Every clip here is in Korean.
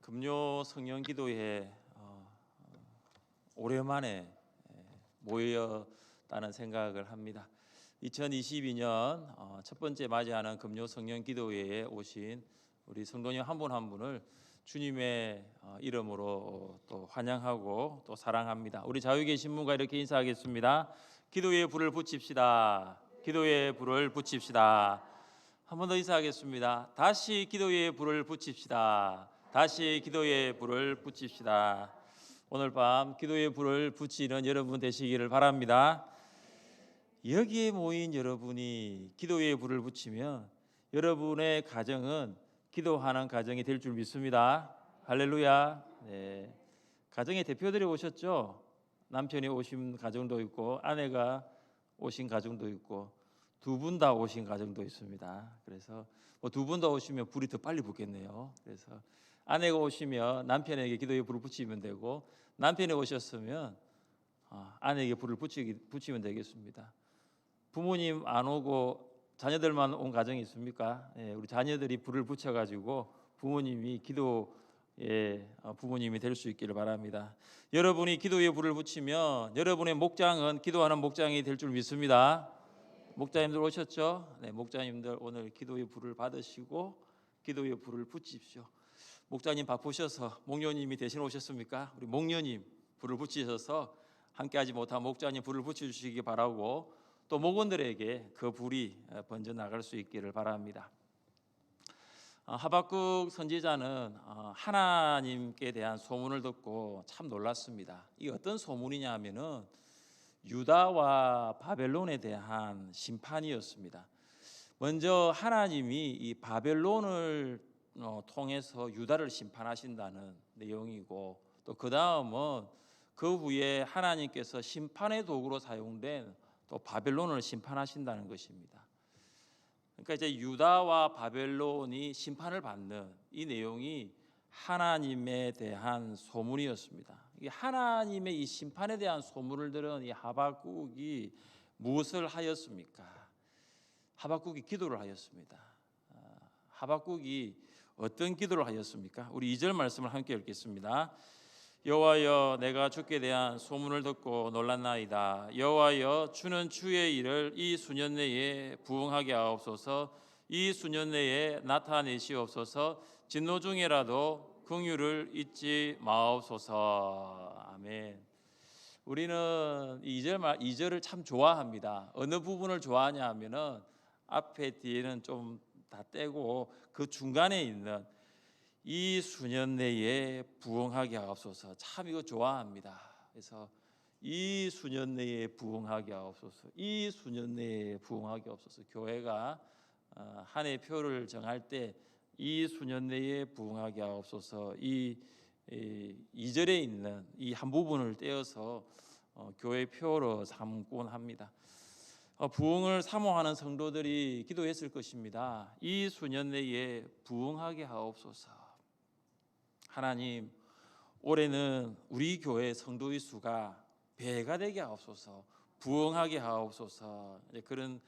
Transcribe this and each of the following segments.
금요 성령 기도회 오랜만에 모였다는 생각을 합니다. 2022년 첫 번째 맞이하는 금요 성령 기도회에 오신 우리 성도님 한 분 한 분을 주님의 이름으로 또 환영하고 또 사랑합니다. 우리 좌우에 신문과 이렇게 인사하겠습니다. 기도의 불을 붙입시다. 기도의 불을 붙입시다. 한 번 더 인사하겠습니다. 다시 기도의 불을 붙입시다. 다시 기도의 불을 붙입시다. 오늘 밤 기도의 불을 붙이는 여러분 되시기를 바랍니다. 여기에 모인 여러분이 기도의 불을 붙이면 여러분의 가정은 기도하는 가정이 될 줄 믿습니다. 할렐루야. 네. 가정의 대표들이 오셨죠. 남편이 오신 가정도 있고 아내가 오신 가정도 있고 두 분 다 오신 가정도 있습니다. 그래서 두 분 다 오시면 불이 더 빨리 붙겠네요. 그래서 아내가 오시면 남편에게 기도의 불을 붙이면 되고 남편이 오셨으면 아내에게 불을 붙이면 되겠습니다. 부모님 안 오고 자녀들만 온 가정이 있습니까? 우리 자녀들이 불을 붙여가지고 부모님이 기도의 부모님이 될 수 있기를 바랍니다. 여러분이 기도의 불을 붙이면 여러분의 목장은 기도하는 목장이 될 줄 믿습니다. 목자님들 오셨죠? 네, 목자님들 오늘 기도의 불을 받으시고 기도의 불을 붙이십시오. 목자님 바쁘셔서 목녀님이 대신 오셨습니까? 우리 목녀님 불을 붙이셔서 함께하지 못한 목자님 불을 붙여주시기 바라고 또 목원들에게 그 불이 번져 나갈 수 있기를 바랍니다. 하박국 선지자는 하나님께 대한 소문을 듣고 참 놀랐습니다. 이게 어떤 소문이냐 하면은 유다와 바벨론에 대한 심판이었습니다. 먼저 하나님이 이 바벨론을 통해서 유다를 심판하신다는 내용이고 또 그 다음은 그 후에 하나님께서 심판의 도구로 사용된 또 바벨론을 심판하신다는 것입니다. 그러니까 이제 유다와 바벨론이 심판을 받는 이 내용이 하나님에 대한 소문이었습니다. 이게 하나님의 이 심판에 대한 소문을 들은 이 하박국이 무엇을 하였습니까? 하박국이 기도를 하였습니다. 하박국이 어떤 기도를 하였습니까? 우리 2절 말씀을 함께 읽겠습니다. 여호와여 내가 주께 대한 소문을 듣고 놀랐나이다. 여호와여 주는 주의 일을 이 수년 내에 부응하게 하옵소서. 이 수년 내에 나타내시옵소서. 진노 중에라도 긍휼을 잊지 마옵소서. 아멘. 우리는 2절을 참 좋아합니다. 어느 부분을 좋아하냐 하면은 앞에 뒤에는 좀 다 떼고 그 중간에 있는 이 수년 내에 부응하게 하옵소서. 참 이거 좋아합니다. 그래서 이 수년 내에 부응하게 하옵소서. 이 수년 내에 부응하게 하옵소서. 교회가 한 해 표를 정할 때 이 수년 내에 부응하게 하옵소서. 이 2절에 있는 이 한 부분을 떼어서 교회 표로 삼곤 합니다. 부흥을 사모하는 성도들이 기도했을 것입니다. 이 수년 내에 부흥하게 하옵소서. 하나님, 올해는 우리 교회 성도의 수가 배가 되게 하옵소서. 부흥하게 하옵소서. 그런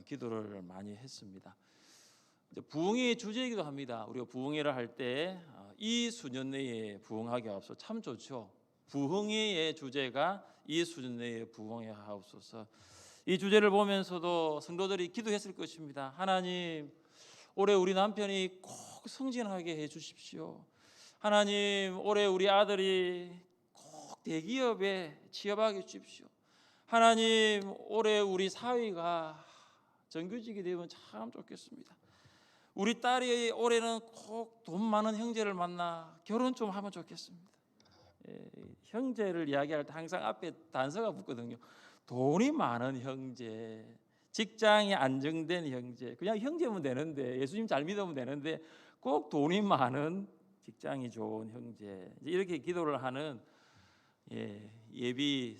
기도를 많이 했습니다. 부흥의 주제이기도 합니다. 우리가 부흥회를 할 때 이 수년 내에 부흥하게 하옵소서. 참 좋죠. 부흥회의 주제가 이 수년 내에 부흥하게 하옵소서. 이 주제를 보면서도 성도들이 기도했을 것입니다. 하나님, 올해 우리 남편이 꼭 승진하게 해주십시오. 하나님, 올해 우리 아들이 꼭 대기업에 취업하게 해주십시오. 하나님, 올해 우리 사위가 정규직이 되면 참 좋겠습니다. 우리 딸이 올해는 꼭 돈 많은 형제를 만나 결혼 좀 하면 좋겠습니다. 형제를 이야기할 때 항상 앞에 단서가 붙거든요. 돈이 많은 형제, 직장이 안정된 형제, 그냥 형제면 되는데 예수님 잘 믿으면 되는데 꼭 돈이 많은 직장이 좋은 형제, 이렇게 기도를 하는 예비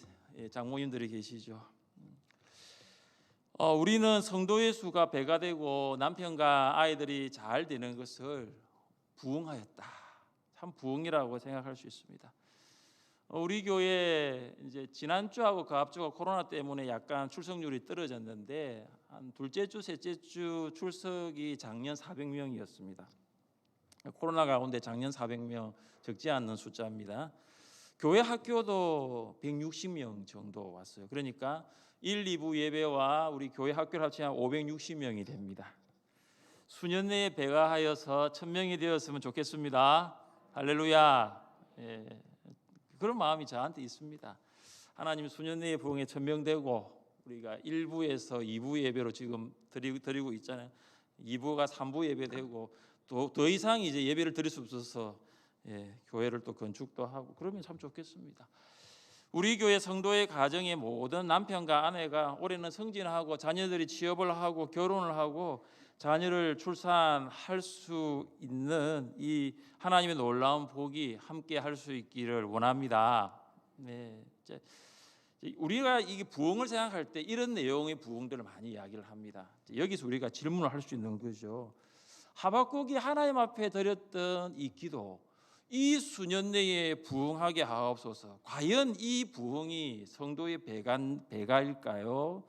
장모님들이 계시죠. 우리는 성도의 수가 배가 되고 남편과 아이들이 잘 되는 것을 부흥하였다. 참 부흥이라고 생각할 수 있습니다. 우리 교회 이제 지난주하고 그 앞주가 코로나 때문에 약간 출석률이 떨어졌는데 한 둘째 주, 셋째 주 출석이 작년 400명이었습니다. 코로나 가운데 작년 400명 적지 않는 숫자입니다. 교회 학교도 160명 정도 왔어요. 그러니까 1, 2부 예배와 우리 교회 학교를 합치면 560명이 됩니다. 수년 내에 배가 하여서 1000명이 되었으면 좋겠습니다. 할렐루야. 예, 그런 마음이 저한테 있습니다. 하나님 수년 내에 부흥에 1000명 되고 우리가 1부에서 2부 예배로 지금 드리고 있잖아요. 2부가 3부 예배 되고 더 이상 이제 예배를 드릴 수 없어서 교회를 또 건축도 하고 그러면 참 좋겠습니다. 우리 교회 성도의 가정의 모든 남편과 아내가 올해는 승진하고 자녀들이 취업을 하고 결혼을 하고 자녀를 출산할 수 있는 이 하나님의 놀라운 복이 함께 할 수 있기를 원합니다. 네, 우리가 이게 부흥을 생각할 때 이런 내용의 부흥들을 많이 이야기를 합니다. 여기서 우리가 질문을 할 수 있는 거죠. 하박국이 하나님 앞에 드렸던 이 기도, 이 수년 내에 부흥하게 하옵소서. 과연 이 부흥이 성도의 배가일까요?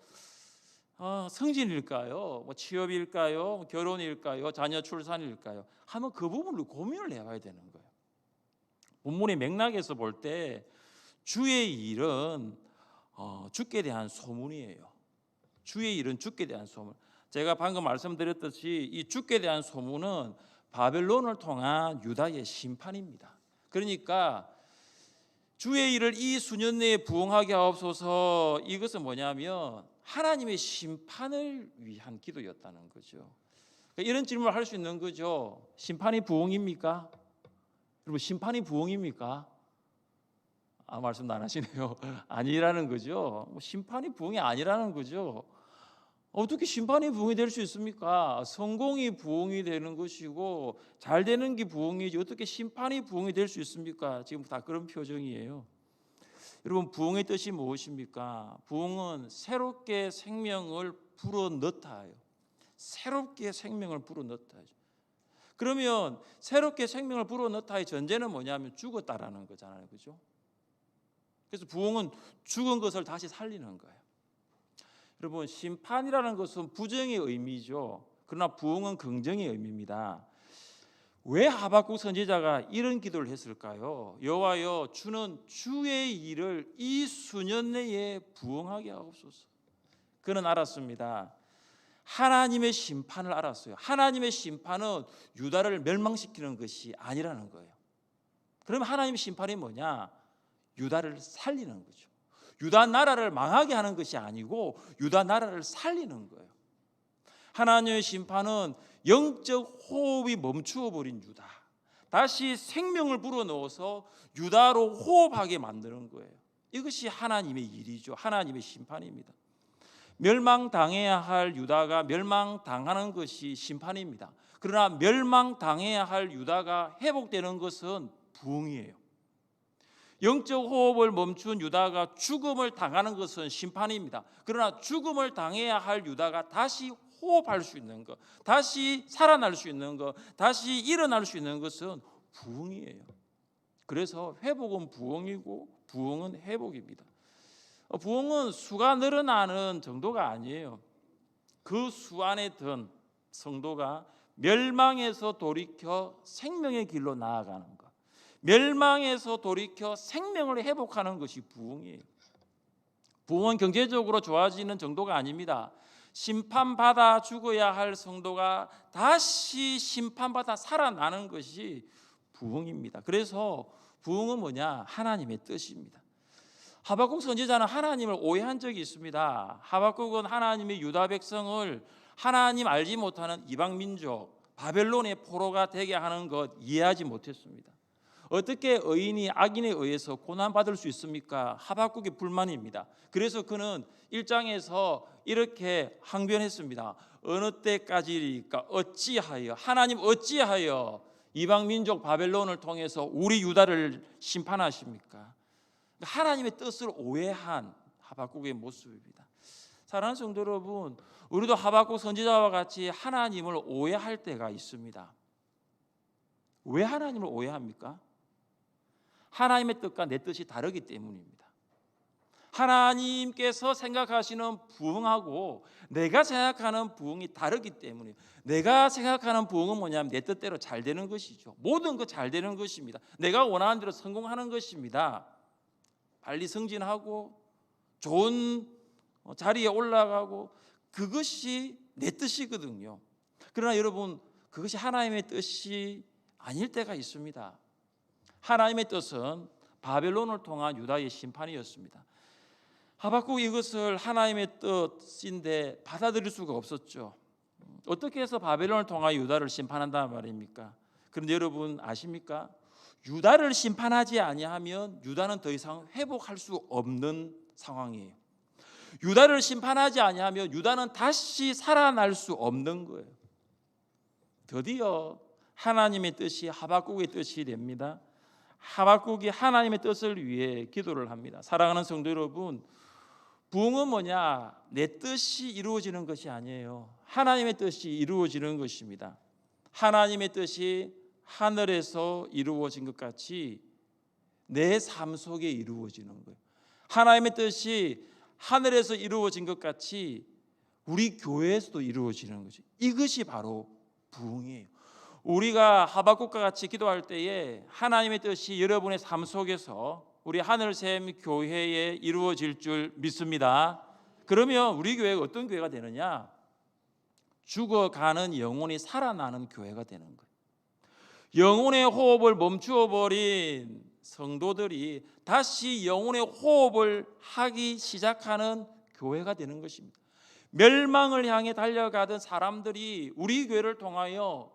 승진일까요? 뭐 취업일까요? 결혼일까요? 자녀 출산일까요? 하면 그 부분을 고민을 해봐야 되는 거예요. 본문의 맥락에서 볼 때 주의 일은 주께 대한 소문이에요. 주의 일은 주께 대한 소문. 제가 방금 말씀드렸듯이 이 주께 대한 소문은 바벨론을 통한 유다의 심판입니다. 그러니까 주의 일을 이 수년 내에 부흥하게 하옵소서. 이것은 뭐냐면 하나님의 심판을 위한 기도였다는 거죠. 그러니까 이런 질문을 할 수 있는 거죠. 심판이 부흥입니까? 여러분, 심판이 부흥입니까? 말씀도 안 하시네요. 아니라는 거죠. 심판이 부흥이 아니라는 거죠. 어떻게 심판이 부흥이 될 수 있습니까? 성공이 부흥이 되는 것이고 잘 되는 게 부흥이지 어떻게 심판이 부흥이 될 수 있습니까? 지금 다 그런 표정이에요. 여러분, 부흥의 뜻이 무엇입니까? 부흥은 새롭게 생명을 불어넣다예요. 새롭게 생명을 불어넣다. 그러면 새롭게 생명을 불어넣다의 전제는 뭐냐면 죽었다라는 거잖아요, 그죠? 그래서 부흥은 죽은 것을 다시 살리는 거예요. 여러분, 심판이라는 것은 부정의 의미죠. 그러나 부흥은 긍정의 의미입니다. 왜 하박국 선지자가 이런 기도를 했을까요? 여호와여, 주는 주의 일을 이 수년 내에 부흥하게 하옵소서. 그는 알았습니다. 하나님의 심판을 알았어요. 하나님의 심판은 유다를 멸망시키는 것이 아니라는 거예요. 그러면 하나님의 심판이 뭐냐? 유다를 살리는 거죠. 유다 나라를 망하게 하는 것이 아니고 유다 나라를 살리는 거예요. 하나님의 심판은 영적 호흡이 멈추어 버린 유다, 다시 생명을 불어넣어서 유다로 호흡하게 만드는 거예요. 이것이 하나님의 일이죠. 하나님의 심판입니다. 멸망당해야 할 유다가 멸망당하는 것이 심판입니다. 그러나 멸망당해야 할 유다가 회복되는 것은 부흥이에요. 영적 호흡을 멈춘 유다가 죽음을 당하는 것은 심판입니다. 그러나 죽음을 당해야 할 유다가 다시 호흡할 수 있는 것, 다시 살아날 수 있는 것, 다시 일어날 수 있는 것은 부흥이에요. 그래서 회복은 부흥이고 부흥은 회복입니다. 부흥은 수가 늘어나는 정도가 아니에요. 그 수 안에 든 성도가 멸망에서 돌이켜 생명의 길로 나아가는 것, 멸망에서 돌이켜 생명을 회복하는 것이 부흥이에요. 부흥은 경제적으로 좋아지는 정도가 아닙니다. 심판받아 죽어야 할 성도가 다시 심판받아 살아나는 것이 부흥입니다. 그래서 부흥은 뭐냐? 하나님의 뜻입니다. 하박국 선지자는 하나님을 오해한 적이 있습니다. 하박국은 하나님의 유다 백성을 하나님 알지 못하는 이방 민족 바벨론의 포로가 되게 하는 것 이해하지 못했습니다. 어떻게 의인이 악인에 의해서 고난받을 수 있습니까? 하박국의 불만입니다. 그래서 그는 1장에서 이렇게 항변했습니다. 어느 때까지일까? 어찌하여 하나님 어찌하여 이방 민족 바벨론을 통해서 우리 유다를 심판하십니까? 하나님의 뜻을 오해한 하박국의 모습입니다. 사랑하는 성도 여러분, 우리도 하박국 선지자와 같이 하나님을 오해할 때가 있습니다. 왜 하나님을 오해합니까? 하나님의 뜻과 내 뜻이 다르기 때문입니다. 하나님께서 생각하시는 부흥하고 내가 생각하는 부흥이 다르기 때문에, 내가 생각하는 부흥은 뭐냐면 내 뜻대로 잘 되는 것이죠. 모든 것 잘 되는 것입니다. 내가 원하는 대로 성공하는 것입니다. 빨리 승진하고 좋은 자리에 올라가고, 그것이 내 뜻이거든요. 그러나 여러분, 그것이 하나님의 뜻이 아닐 때가 있습니다. 하나님의 뜻은 바벨론을 통한 유다의 심판이었습니다. 하박국이 이것을 하나님의 뜻인데 받아들일 수가 없었죠. 어떻게 해서 바벨론을 통하여 유다를 심판한단 말입니까? 그런데 여러분 아십니까? 유다를 심판하지 아니하면 유다는 더 이상 회복할 수 없는 상황이에요. 유다를 심판하지 아니하면 유다는 다시 살아날 수 없는 거예요. 드디어 하나님의 뜻이 하박국의 뜻이 됩니다. 하박국이 하나님의 뜻을 위해 기도를 합니다. 사랑하는 성도 여러분, 부흥은 뭐냐? 내 뜻이 이루어지는 것이 아니에요. 하나님의 뜻이 이루어지는 것입니다. 하나님의 뜻이 하늘에서 이루어진 것 같이 내 삶 속에 이루어지는 거예요. 하나님의 뜻이 하늘에서 이루어진 것 같이 우리 교회에서도 이루어지는 거죠. 이것이 바로 부흥이에요. 우리가 하박국과 같이 기도할 때에 하나님의 뜻이 여러분의 삶 속에서 우리 하늘샘 교회에 이루어질 줄 믿습니다. 그러면 우리 교회가 어떤 교회가 되느냐? 죽어가는 영혼이 살아나는 교회가 되는 거예요. 영혼의 호흡을 멈추어 버린 성도들이 다시 영혼의 호흡을 하기 시작하는 교회가 되는 것입니다. 멸망을 향해 달려가던 사람들이 우리 교회를 통하여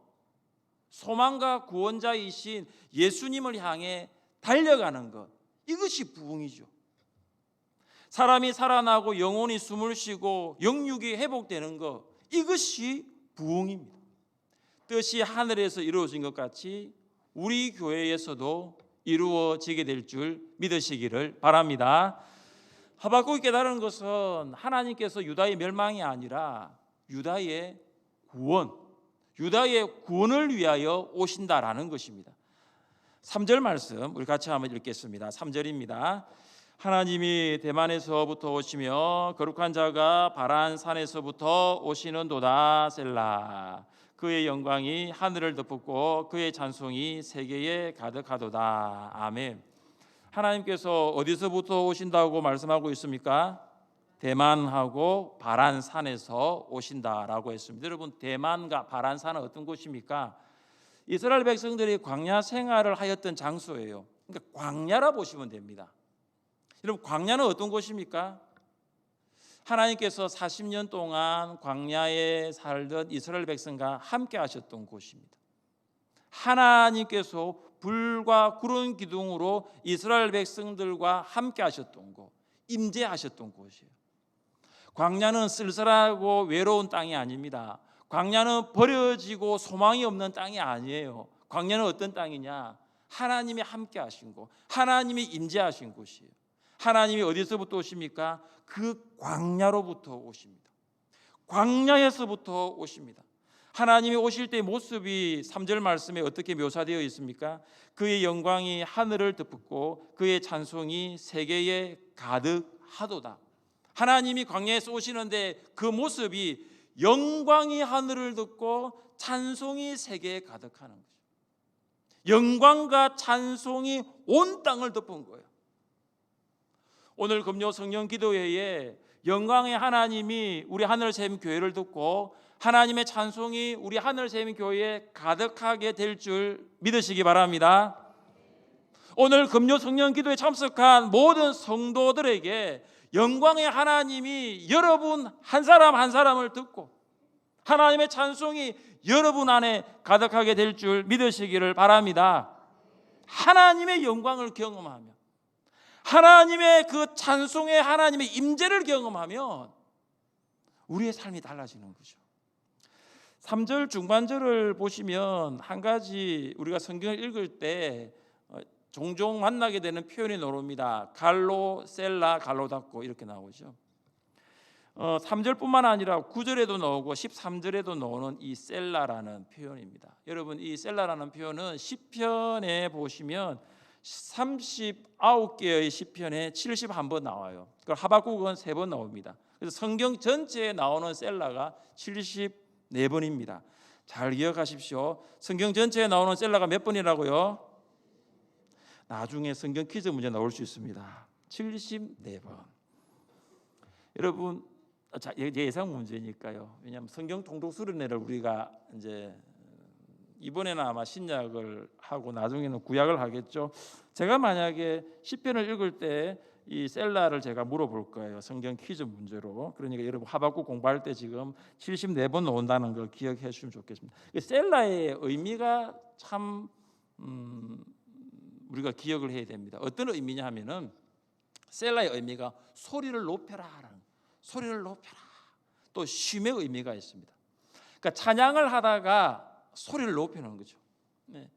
소망과 구원자이신 예수님을 향해 달려가는 것, 이것이 부흥이죠. 사람이 살아나고 영혼이 숨을 쉬고 영육이 회복되는 것, 이것이 부흥입니다. 뜻이 하늘에서 이루어진 것 같이 우리 교회에서도 이루어지게 될 줄 믿으시기를 바랍니다. 하박국이 깨달은 것은 하나님께서 유다의 멸망이 아니라 유다의 구원, 유다의 구원을 위하여 오신다라는 것입니다. 3절 말씀 우리 같이 한번 읽겠습니다. 3절입니다. 하나님이 대만에서부터 오시며 거룩한 자가 바란 산에서부터 오시는도다. 셀라. 그의 영광이 하늘을 덮고 그의 찬송이 세계에 가득하도다. 아멘. 하나님께서 어디서부터 오신다고 말씀하고 있습니까? 대만하고 바란산에서 오신다라고 했습니다. 여러분, 대만과 바란산은 어떤 곳입니까? 이스라엘 백성들이 광야 생활을 하였던 장소예요. 그러니까 광야라 보시면 됩니다. 여러분, 광야는 어떤 곳입니까? 하나님께서 40년 동안 광야에 살던 이스라엘 백성과 함께 하셨던 곳입니다. 하나님께서 불과 구름 기둥으로 이스라엘 백성들과 함께 하셨던 곳, 임재하셨던 곳이에요. 광야는 쓸쓸하고 외로운 땅이 아닙니다. 광야는 버려지고 소망이 없는 땅이 아니에요. 광야는 어떤 땅이냐? 하나님이 함께 하신 곳, 하나님이 임재하신 곳이에요. 하나님이 어디서부터 오십니까? 그 광야로부터 오십니다. 광야에서부터 오십니다. 하나님이 오실 때의 모습이 3절 말씀에 어떻게 묘사되어 있습니까? 그의 영광이 하늘을 덮고 그의 찬송이 세계에 가득하도다. 하나님이 광야에서 오시는데 그 모습이 영광이 하늘을 덮고 찬송이 세계에 가득하는 거죠. 영광과 찬송이 온 땅을 덮은 거예요. 오늘 금요 성령 기도회에 영광의 하나님이 우리 하늘샘 교회를 듣고 하나님의 찬송이 우리 하늘샘 교회에 가득하게 될 줄 믿으시기 바랍니다. 오늘 금요 성령 기도에 참석한 모든 성도들에게 영광의 하나님이 여러분 한 사람 한 사람을 듣고 하나님의 찬송이 여러분 안에 가득하게 될 줄 믿으시기를 바랍니다. 하나님의 영광을 경험하며 하나님의 그 찬송의 하나님의 임재를 경험하면 우리의 삶이 달라지는 거죠. 3절 중반절을 보시면 한 가지 우리가 성경을 읽을 때 종종 만나게 되는 표현이 나옵니다. 갈로, 셀라, 갈로 닫고 이렇게 나오죠. 3절뿐만 아니라 9절에도 나오고 13절에도 나오는 이 셀라라는 표현입니다. 여러분, 이 셀라라는 표현은 시편에 보시면 39개의 시편에 71번 나와요. 그리고 하박국은 3번 나옵니다. 그래서 성경 전체에 나오는 셀라가 74번입니다. 잘 기억하십시오. 성경 전체에 나오는 셀라가 몇 번이라고요? 나중에 성경 퀴즈 문제 나올 수 있습니다. 74번. 여러분, 예상 문제니까요. 왜냐하면 성경 통독 수련회를 우리가 이제 이번에는 아마 신약을 하고 나중에는 구약을 하겠죠. 제가 만약에 시편을 읽을 때 이 셀라를 제가 물어볼 거예요. 성경 퀴즈 문제로. 그러니까 여러분 하박국 공부할 때 지금 74번 나온다는 걸 기억해 주시면 좋겠습니다. 셀라의 의미가 참 우리가 기억을 해야 됩니다. 어떤 의미냐 하면은 셀라의 의미가 소리를 높여라, 소리를 높여라. 또 쉼의 의미가 있습니다. 그러니까 찬양을 하다가 소리를 높이는 거죠. 네.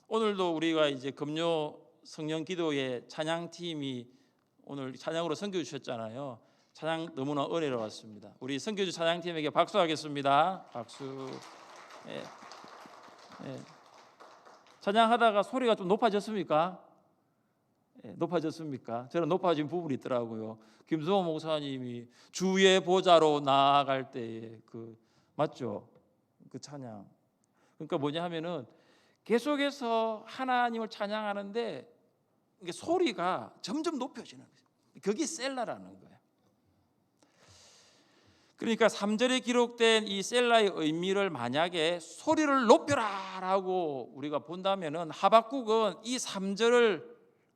오늘도 우리가 이제 금요 성령 기도회 찬양팀이 오늘 찬양으로 섬겨 주셨잖아요. 찬양 너무나 은혜로웠습니다. 우리 섬겨주 찬양팀에게 박수하겠습니다. 박수. 네. 네. 찬양하다가 소리가 좀 높아졌습니까? 네, 높아졌습니까? 저는 높아진 부분이 있더라고요. 김수호 목사님이 주의 보좌로 나아갈 때에 그 맞죠? 그 찬양. 그러니까 뭐냐 하면은 계속해서 하나님을 찬양하는데 이게 소리가 점점 높여지는 거예요. 그게 셀라라는 거예요. 그러니까 3절에 기록된 이 셀라의 의미를 만약에 소리를 높여라라고 우리가 본다면은 하박국은 이 3절을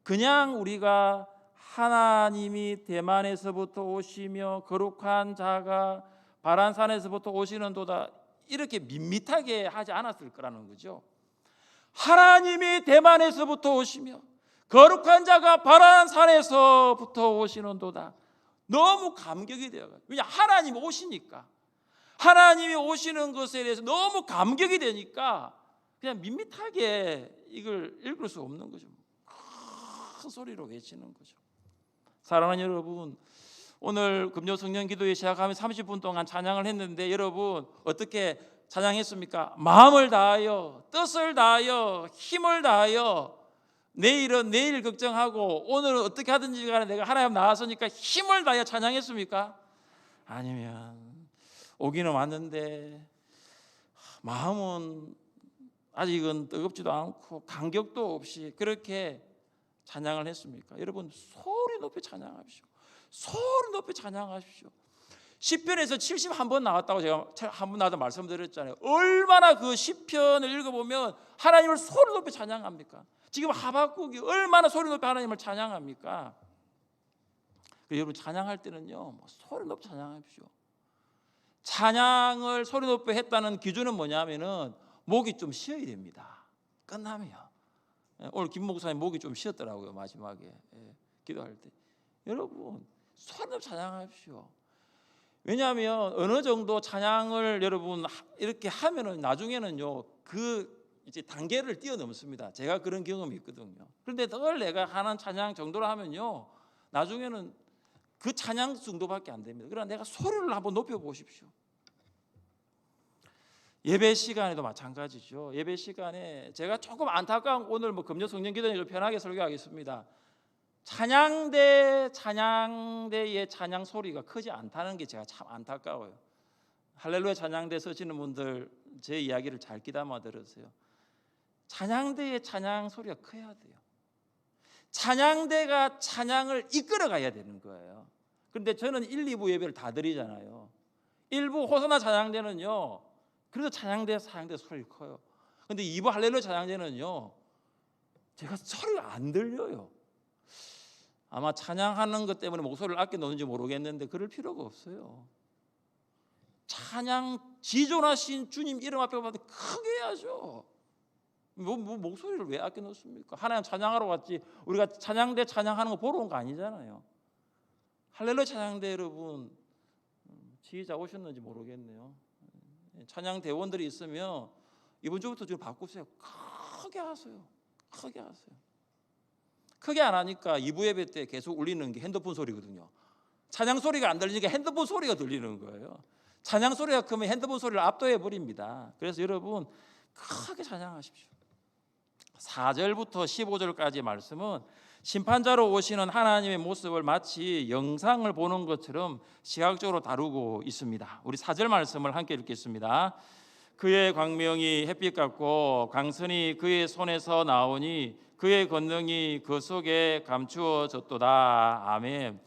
그냥 우리가 하나님이 대만에서부터 오시며 거룩한 자가 바란산에서부터 오시는도다 이렇게 밋밋하게 하지 않았을 거라는 거죠. 하나님이 대만에서부터 오시며 거룩한 자가 바란산에서부터 오시는도다. 너무 감격이 되어요. 왜냐 하나님 오시니까, 하나님이 오시는 것에 대해서 너무 감격이 되니까 그냥 밋밋하게 이걸 읽을 수 없는 거죠. 큰 소리로 외치는 거죠. 사랑하는 여러분, 오늘 금요 성령 기도회 시작하면 30분 동안 찬양을 했는데 여러분 어떻게 찬양했습니까? 마음을 다하여, 뜻을 다하여, 힘을 다하여. 내일은 내일 걱정하고 오늘은 어떻게 하든지 간에 내가 하나님 나왔으니까 힘을 다하여 찬양했습니까? 아니면 오기는 왔는데 마음은 아직은 뜨겁지도 않고 감격도 없이 그렇게 찬양을 했습니까? 여러분 소리 높이 찬양하십시오. 소리 높이 찬양하십시오. 시편에서 71번 나왔다고 제가 한 번 나도 말씀드렸잖아요. 얼마나 그 시편을 읽어보면 하나님을 소리 높이 찬양합니까? 지금 하박국이 얼마나 소리 높이 하나님을 찬양합니까? 여러분 찬양할 때는요 소리 높이 찬양하십시오. 찬양을 소리 높이 했다는 기준은 뭐냐면은 목이 좀 쉬어야 됩니다. 끝나면 오늘 김 목사님 목이 좀 쉬었더라고요. 마지막에 기도할 때. 여러분 소리 높이 찬양하십시오. 왜냐하면 어느 정도 찬양을 여러분 이렇게 하면은 나중에는요 그 이제 단계를 뛰어넘습니다. 제가 그런 경험이 있거든요. 그런데 늘 내가 하는 찬양 정도로 하면요 나중에는 그 찬양 정도밖에 안 됩니다. 그러나 내가 소리를 한번 높여 보십시오. 예배 시간에도 마찬가지죠. 예배 시간에 제가 조금 안타까운 오늘 금요 성령 기도는 좀 편하게 설교하겠습니다. 찬양대의 찬양 소리가 크지 않다는 게 제가 참 안타까워요. 할렐루야 찬양대 서시는 분들 제 이야기를 잘 귀담아 들으세요. 찬양대의 찬양 소리가 커야 돼요. 찬양대가 찬양을 이끌어 가야 되는 거예요. 그런데 저는 1, 2부 예배를 다 드리잖아요. 1부 호사나 찬양대는요 그래도 찬양대 소리 커요. 그런데 2부 할렐루야 찬양대는요 제가 소리가 안 들려요. 아마 찬양하는 것 때문에 목소리를 아껴 놓는지 모르겠는데 그럴 필요가 없어요. 찬양 지존하신 주님 이름 앞에 가서 크게 해야죠. 뭐 목소리를 왜 아껴 놓습니까? 하나님 찬양하러 왔지 우리가 찬양대 찬양하는 거 보러 온 거 아니잖아요. 할렐루야 찬양대 여러분 지휘자 오셨는지 모르겠네요. 찬양 대원들이 있으면 이번 주부터 좀 바꾸세요. 크게 하세요. 크게 하세요. 크게 안 하니까 2부 예배 때 계속 울리는 게 핸드폰 소리거든요. 찬양 소리가 안 들리니까 핸드폰 소리가 들리는 거예요. 찬양 소리가 크면 핸드폰 소리를 압도해 버립니다. 그래서 여러분 크게 찬양하십시오. 4절부터 15절까지 말씀은 심판자로 오시는 하나님의 모습을 마치 영상을 보는 것처럼 시각적으로 다루고 있습니다. 우리 4절 말씀을 함께 읽겠습니다. 그의 광명이 햇빛 같고 광선이 그의 손에서 나오니 그의 권능이 그 속에 감추어졌도다. 아멘.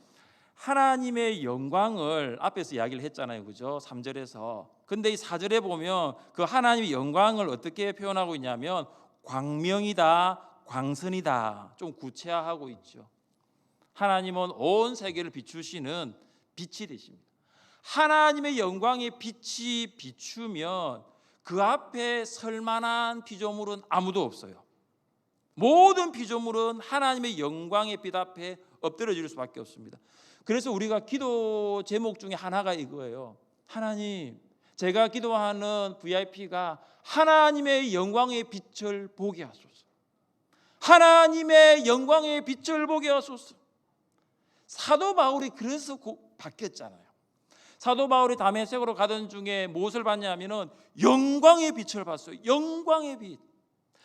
하나님의 영광을 앞에서 이야기를 했잖아요, 그죠? 3절에서. 근데 이 4절에 보면 그 하나님의 영광을 어떻게 표현하고 있냐면 광명이다, 광선이다, 좀 구체화하고 있죠. 하나님은 온 세계를 비추시는 빛이 되십니다. 하나님의 영광의 빛이 비추면 그 앞에 설 만한 피조물은 아무도 없어요. 모든 피조물은 하나님의 영광의 빛 앞에 엎드려질 수밖에 없습니다. 그래서 우리가 기도 제목 중에 하나가 이거예요. 하나님, 제가 기도하는 VIP가 하나님의 영광의 빛을 보게 하소서. 하나님의 영광의 빛을 보게 하소서. 사도 바울이 그래서 바뀌었잖아요. 사도 바울이 다메섹으로 가던 중에 무엇을 봤냐면은 영광의 빛을 봤어요. 영광의 빛.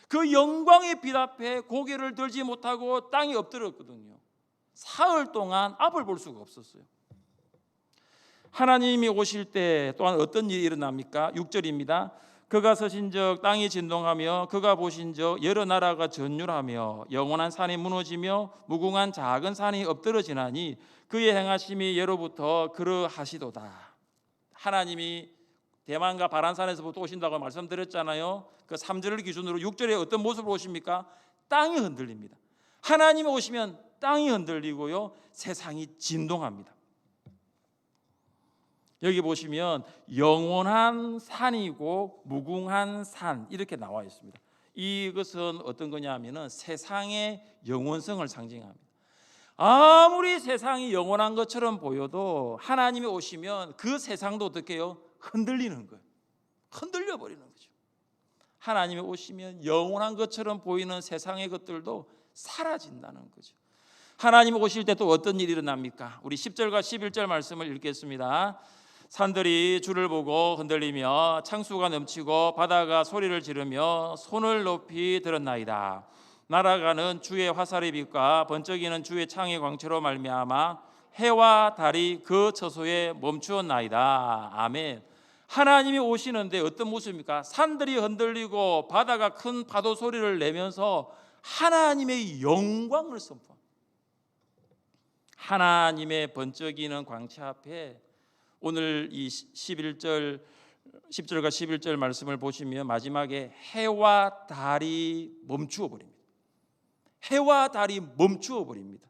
그 영광의 빛 앞에 고개를 들지 못하고 땅에 엎드렸거든요. 사흘 동안 앞을 볼 수가 없었어요. 하나님이 오실 때 또한 어떤 일이 일어납니까? 6절입니다. 그가 서신적 땅이 진동하며 그가 보신적 여러 나라가 전율하며 영원한 산이 무너지며 무궁한 작은 산이 엎드러지나니 그의 행하심이 예로부터 그러하시도다. 하나님이 대만과 바란산에서부터 오신다고 말씀드렸잖아요. 그 3절을 기준으로 6절에 어떤 모습으로 오십니까? 땅이 흔들립니다. 하나님이 오시면 땅이 흔들리고요, 세상이 진동합니다. 여기 보시면 영원한 산이고 무궁한 산 이렇게 나와 있습니다. 이것은 어떤 거냐면은 세상의 영원성을 상징합니다. 아무리 세상이 영원한 것처럼 보여도 하나님이 오시면 그 세상도 어떻게 해요? 흔들리는 거예요. 흔들려 버리는 거죠. 하나님이 오시면 영원한 것처럼 보이는 세상의 것들도 사라진다는 거죠. 하나님이 오실 때 또 어떤 일이 일어납니까? 우리 10절과 11절 말씀을 읽겠습니다. 산들이 주를 보고 흔들리며 창수가 넘치고 바다가 소리를 지르며 손을 높이 들었나이다. 날아가는 주의 화살의 빛과 번쩍이는 주의 창의 광채로 말미암아 해와 달이 그 처소에 멈추었나이다. 아멘. 하나님이 오시는데 어떤 모습입니까? 산들이 흔들리고 바다가 큰 파도 소리를 내면서 하나님의 영광을 선포합니다. 하나님의 번쩍이는 광채 앞에 오늘 이 10절과 11절 말씀을 보시면 마지막에 해와 달이 멈추어 버립니다. 해와 달이 멈추어 버립니다.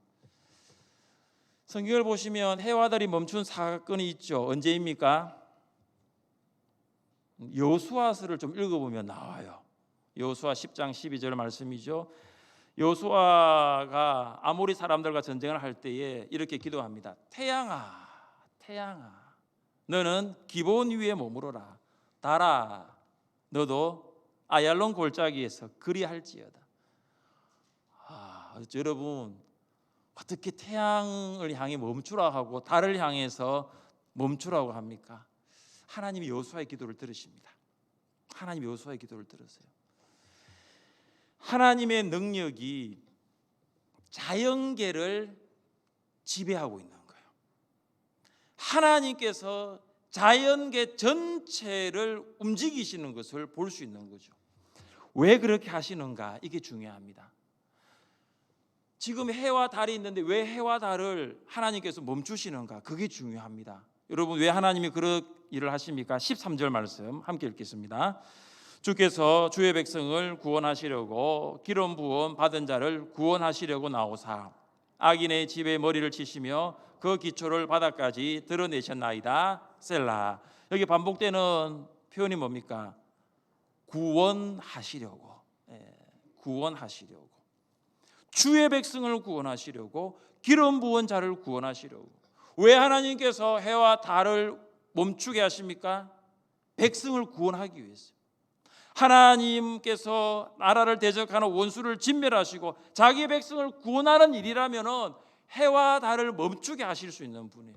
성경을 보시면 해와 달이 멈춘 사건이 있죠. 언제입니까? 여호수아서를 좀 읽어보면 나와요. 여호수아 10장 12절 말씀이죠. 여호수아가 아모리 사람들과 전쟁을 할 때에 이렇게 기도합니다. 태양아, 태양아, 너는 기본 위에 머무러라. 달아, 너도 아얄론 골짜기에서 그리할지어다. 여러분, 어떻게 태양을 향해 멈추라 하고 달을 향해서 멈추라고 합니까? 하나님이 여호수아의 기도를 들으십니다. 하나님이 여호수아의 기도를 들으세요. 하나님의 능력이 자연계를 지배하고 있는 거예요. 하나님께서 자연계 전체를 움직이시는 것을 볼 수 있는 거죠. 왜 그렇게 하시는가? 이게 중요합니다. 지금 해와 달이 있는데 왜 해와 달을 하나님께서 멈추시는가? 그게 중요합니다. 여러분, 왜 하나님이 그런 일을 하십니까? 13절 말씀 함께 읽겠습니다. 주께서 주의 백성을 구원하시려고 기름 부음 받은 자를 구원하시려고 나오사 악인의 집에 머리를 치시며 그 기초를 바닥까지 드러내셨나이다. 셀라. 여기 반복되는 표현이 뭡니까? 구원하시려고. 구원하시려고. 주의 백성을 구원하시려고, 기름 부은 자를 구원하시려고. 왜 하나님께서 해와 달을 멈추게 하십니까? 백성을 구원하기 위해서. 하나님께서 나라를 대적하는 원수를 진멸하시고 자기 백성을 구원하는 일이라면은 해와 달을 멈추게 하실 수 있는 분이에요.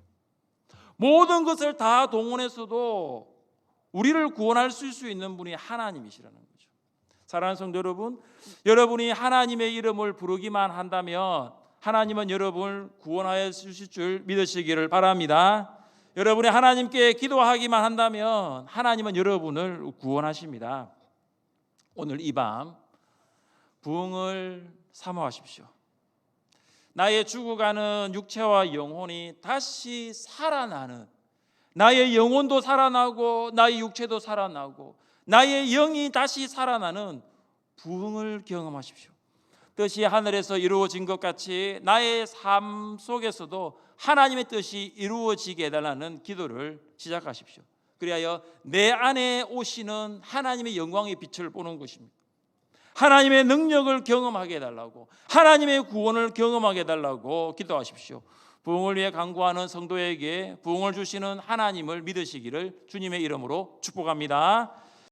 모든 것을 다 동원해서도 우리를 구원할 수 있는 분이 하나님이시라는 거죠. 사랑하는 성도 여러분, 여러분이 하나님의 이름을 부르기만 한다면 하나님은 여러분을 구원하여 주실 줄 믿으시기를 바랍니다. 여러분이 하나님께 기도하기만 한다면 하나님은 여러분을 구원하십니다. 오늘 이 밤 부흥을 사모하십시오. 나의 죽어가는 육체와 영혼이 다시 살아나는, 나의 영혼도 살아나고 나의 육체도 살아나고 나의 영이 다시 살아나는 부흥을 경험하십시오. 뜻이 하늘에서 이루어진 것 같이 나의 삶 속에서도 하나님의 뜻이 이루어지게 해달라는 기도를 시작하십시오. 그리하여 내 안에 오시는 하나님의 영광의 빛을 보는 것입니다. 하나님의 능력을 경험하게 해달라고, 하나님의 구원을 경험하게 해달라고 기도하십시오. 부흥을 위해 간구하는 성도에게 부흥을 주시는 하나님을 믿으시기를 주님의 이름으로 축복합니다.